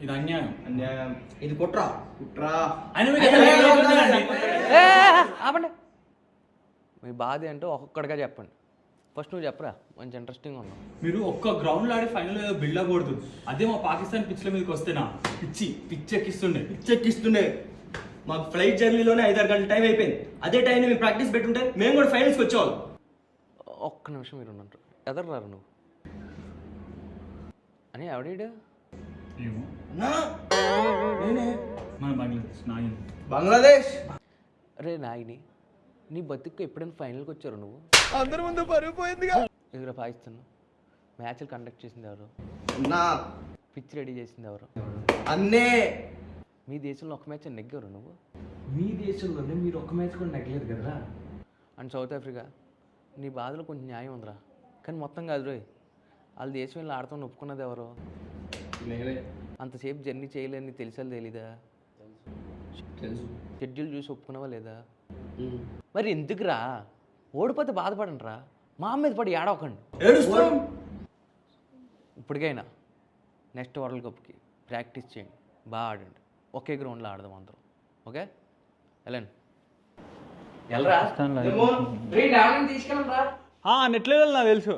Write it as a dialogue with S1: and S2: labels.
S1: ఇది అన్యాయం.
S2: అన్యాయం. ఇది కుట్రా కుట్రా.
S1: అయినా మీకు ఎక్కడ లేదండి?
S3: ఆపండి. మీ బాధ ఏంటో ఒక్కొక్కడిగా చెప్పండి. ఫస్ట్ నువ్వు చెప్పరా, మంచి ఇంట్రెస్టింగ్ ఉన్నావు.
S1: మీరు ఒక్క గ్రౌండ్ లో ఆడి ఫైనల్ ఏదో బిల్డ్ అవ్వకూడదు. అదే మా పాకిస్తాన్ పిచ్ల మీదకి వస్తేనా పిచ్చెక్కిస్తుండే.
S2: మాకు ఫ్లైట్ జర్నీలోనే 5-6 గంటల టైం అయిపోయింది. అదే టైం మేము ప్రాక్టీస్ పెట్టుంటే మేము కూడా ఫైనల్స్కి వచ్చేవాళ్ళం.
S3: ఒక్క నిమిషం మీరు ఉన్నట్టు ఎదర్రారు నువ్వు అని ఎవడీడు?
S1: ఏమో
S2: నేనే
S1: మన బంగ్లాదేశ్ నాయన.
S2: బంగ్లాదేశ్.
S3: అరే నాయని, నీ బతుకు ఎప్పుడైనా ఫైనల్కి వచ్చారు నువ్వు?
S2: అందరి ముందు పరుగు పోయిందిగా.
S3: ఎదురు పాకిస్తాన్ మ్యాచ్లు కండక్ట్ చేసింది ఎవరు?
S2: నా
S3: పిచ్ రెడీ చేసింది ఎవరు?
S2: అన్నే.
S3: మీ దేశంలో ఒక మ్యాచ్ నెగ్గారు నువ్వు?
S1: మీ దేశంలోనే మీరు ఒక్క మ్యాచ్ కూడా నెగ్గలేదు కదరా.
S3: అండ్ సౌత్ ఆఫ్రికా, నీ బాధలో కొంచెం న్యాయం ఉందిరా, కానీ మొత్తం కాదు రోయ్. వాళ్ళ దేశం వెళ్ళి ఆడతాను ఒప్పుకున్నది ఎవరు? అంతసేపు జర్నీ చేయలేని తెలిసా తెలీదా?
S2: తెలుసు.
S3: షెడ్యూల్ చూసి ఒప్పుకున్నావా లేదా? మరి ఎందుకురా ఓడిపోతే బాధపడండి రా, మా మీద పడి ఏడవకండి. ఇప్పటికైనా నెక్స్ట్ వరల్డ్ కప్కి ప్రాక్టీస్ చేయండి, బాగా ఆడండి, ఒకే గ్రౌండ్లో ఆడదాం అందరం. ఓకే వెళ్ళండి.
S1: నెట్లో నాకు తెలుసు.